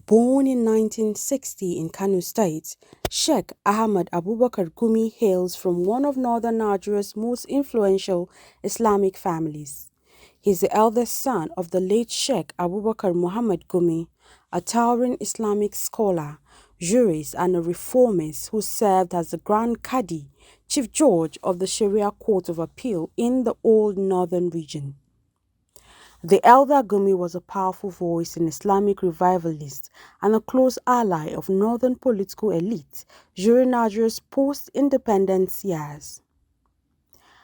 Born in 1960 in Kano State, Sheikh Ahmad Abubakar Gumi hails from one of northern Nigeria's most influential Islamic families. He is the eldest son of the late Sheikh Abubakar Muhammad Gumi, a towering Islamic scholar, jurist, and a reformist who served as the Grand Qadi, Chief Judge of the Sharia Court of Appeal in the Old Northern Region. The elder Gumi was a powerful voice in Islamic revivalists and a close ally of northern political elites during Nigeria's post-independence years.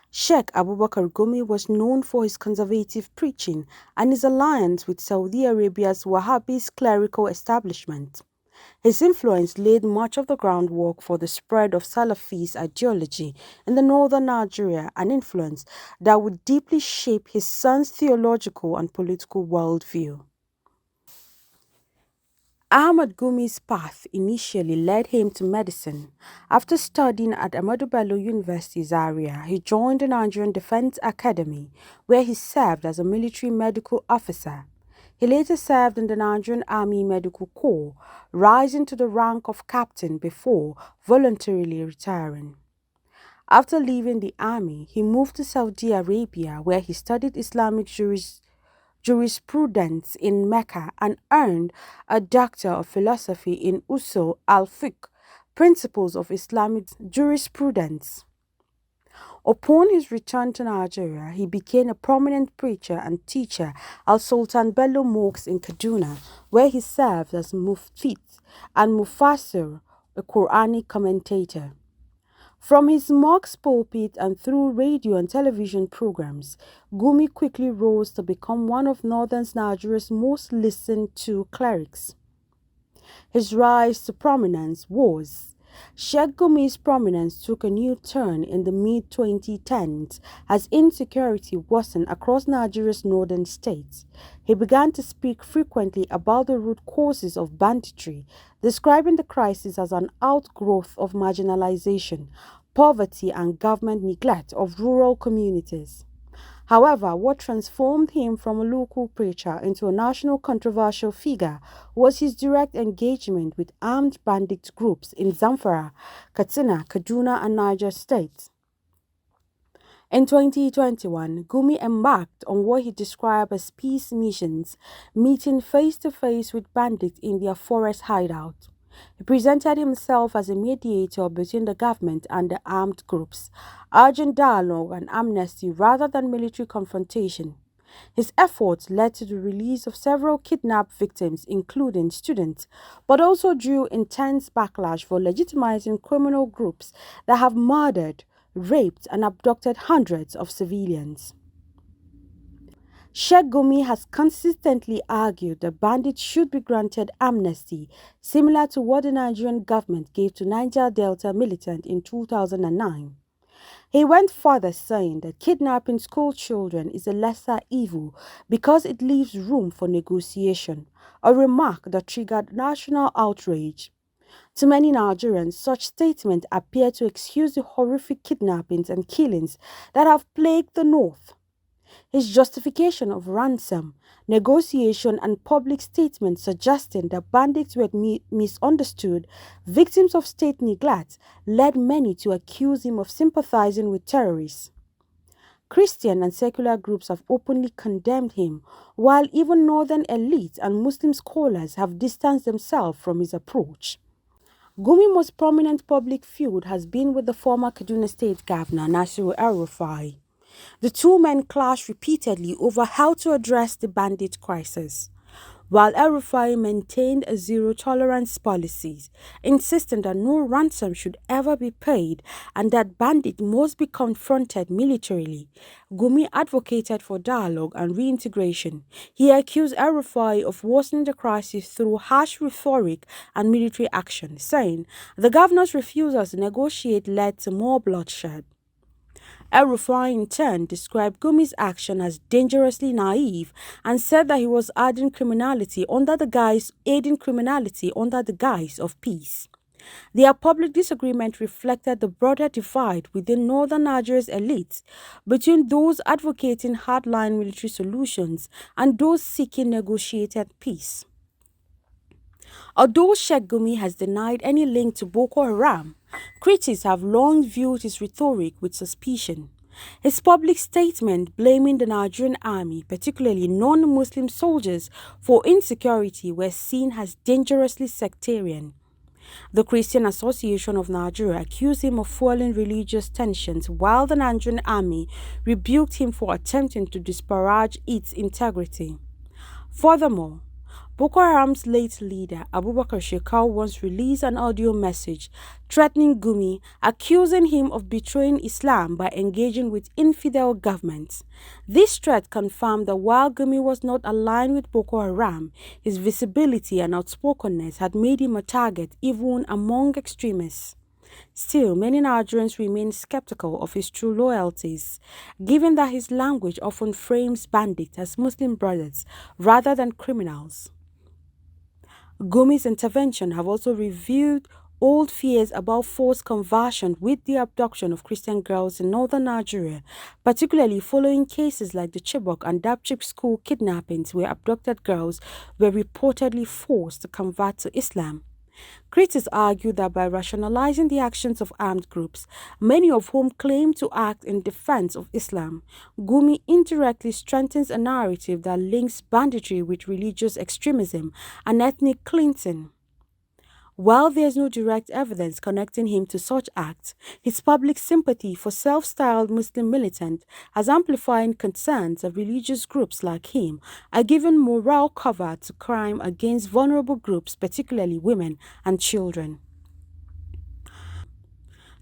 Sheikh Abubakar Gumi was known for his conservative preaching and his alliance with Saudi Arabia's Wahhabist clerical establishment. His influence laid much of the groundwork for the spread of Salafist ideology in the northern Nigeria, an influence that would deeply shape his son's theological and political worldview. Ahmad Gumi's path initially led him to medicine. After studying at Ahmadu Bello University Zaria, he joined the Nigerian Defense Academy, where he served as a military medical officer. He later served in the Nigerian Army Medical Corps, rising to the rank of captain before voluntarily retiring. After leaving the army, he moved to Saudi Arabia, where he studied Islamic jurisprudence in Mecca and earned a Doctor of Philosophy in Usul al-Fiqh, Principles of Islamic Jurisprudence. Upon his return to Nigeria, he became a prominent preacher and teacher at Sultan Bello Mosque in Kaduna, where he served as Mufti and Mufassir, a Quranic commentator. From his mosque pulpit and through radio and television programs, Gumi quickly rose to become one of northern Nigeria's most listened to clerics. His rise to prominence was Sheikh Gumi's prominence took a new turn in the mid-2010s as insecurity worsened across Nigeria's northern states. He began to speak frequently about the root causes of banditry, describing the crisis as an outgrowth of marginalization, poverty, and government neglect of rural communities. However, what transformed him from a local preacher into a national controversial figure was his direct engagement with armed bandit groups in Zamfara, Katsina, Kaduna, and Niger states. In 2021, Gumi embarked on what he described as peace missions, meeting face-to-face with bandits in their forest hideout. He presented himself as a mediator between the government and the armed groups, urging dialogue and amnesty rather than military confrontation. His efforts led to the release of several kidnapped victims, including students, but also drew intense backlash for legitimizing criminal groups that have murdered, raped, and abducted hundreds of civilians. Sheikh Gumi has consistently argued that bandits should be granted amnesty, similar to what the Nigerian government gave to Niger Delta militants in 2009. He went further, saying that kidnapping school children is a lesser evil because it leaves room for negotiation, a remark that triggered national outrage. To many Nigerians, such statements appear to excuse the horrific kidnappings and killings that have plagued the North. His justification of ransom, negotiation, and public statements suggesting that bandits were misunderstood, victims of state neglect, led many to accuse him of sympathizing with terrorists. Christian and secular groups have openly condemned him, while even northern elites and Muslim scholars have distanced themselves from his approach. Gumi's most prominent public feud has been with the former Kaduna State Governor, Nasiru El-Rufai. The two men clashed repeatedly over how to address the bandit crisis, while El-Rufai maintained a zero-tolerance policy, insisting that no ransom should ever be paid and that bandits must be confronted militarily. Gumi advocated for dialogue and reintegration. He accused El-Rufai of worsening the crisis through harsh rhetoric and military action, saying the governor's refusal to negotiate led to more bloodshed. El-Rufai in turn described Gumi's action as dangerously naive and said that he was aiding criminality under the guise of peace. Their public disagreement reflected the broader divide within northern Nigeria's elites between those advocating hardline military solutions and those seeking negotiated peace. Although Sheikh Gumi has denied any link to Boko Haram, critics have long viewed his rhetoric with suspicion. His public statement blaming the Nigerian army, particularly non-Muslim soldiers, for insecurity were seen as dangerously sectarian. The Christian Association of Nigeria accused him of fueling religious tensions, while the Nigerian army rebuked him for attempting to disparage its integrity. Furthermore, Boko Haram's late leader, Abubakar Sheikh, once released an audio message threatening Gumi, accusing him of betraying Islam by engaging with infidel governments. This threat confirmed that while Gumi was not aligned with Boko Haram, his visibility and outspokenness had made him a target even among extremists. Still, many Nigerians remain skeptical of his true loyalties, given that his language often frames bandits as Muslim brothers rather than criminals. Gumi's intervention have also revealed old fears about forced conversion with the abduction of Christian girls in northern Nigeria, particularly following cases like the Chibok and Dapchik school kidnappings where abducted girls were reportedly forced to convert to Islam. Critics argue that by rationalizing the actions of armed groups, many of whom claim to act in defense of Islam, Gumi indirectly strengthens a narrative that links banditry with religious extremism and ethnic cleansing. While there is no direct evidence connecting him to such acts, his public sympathy for self-styled Muslim militants has amplified concerns that religious groups like him are giving moral cover to crime against vulnerable groups, particularly women and children.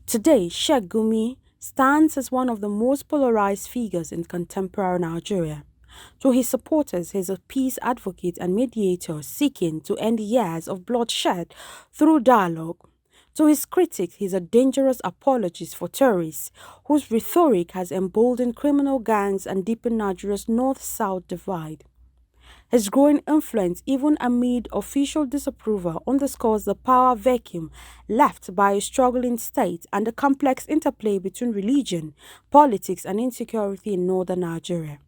Today, Sheikh Gumi stands as one of the most polarized figures in contemporary Nigeria. To his supporters, he is a peace advocate and mediator seeking to end years of bloodshed through dialogue. To his critics, he is a dangerous apologist for terrorists, whose rhetoric has emboldened criminal gangs and deepened Nigeria's north-south divide. His growing influence, even amid official disapproval, underscores the power vacuum left by a struggling state and the complex interplay between religion, politics, and insecurity in northern Nigeria.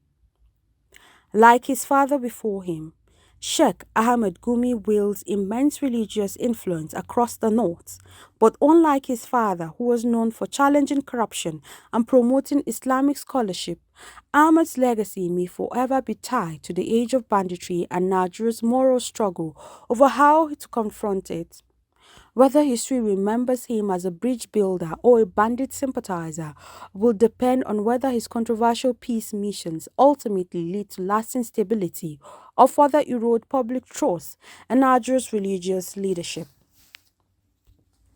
Like his father before him, Sheikh Ahmad Gumi wields immense religious influence across the north, but unlike his father, who was known for challenging corruption and promoting Islamic scholarship, Ahmad's legacy may forever be tied to the age of banditry and Nigeria's moral struggle over how to confront it. Whether history remembers him as a bridge builder or a bandit sympathizer will depend on whether his controversial peace missions ultimately lead to lasting stability or further erode public trust in Nigeria's religious leadership.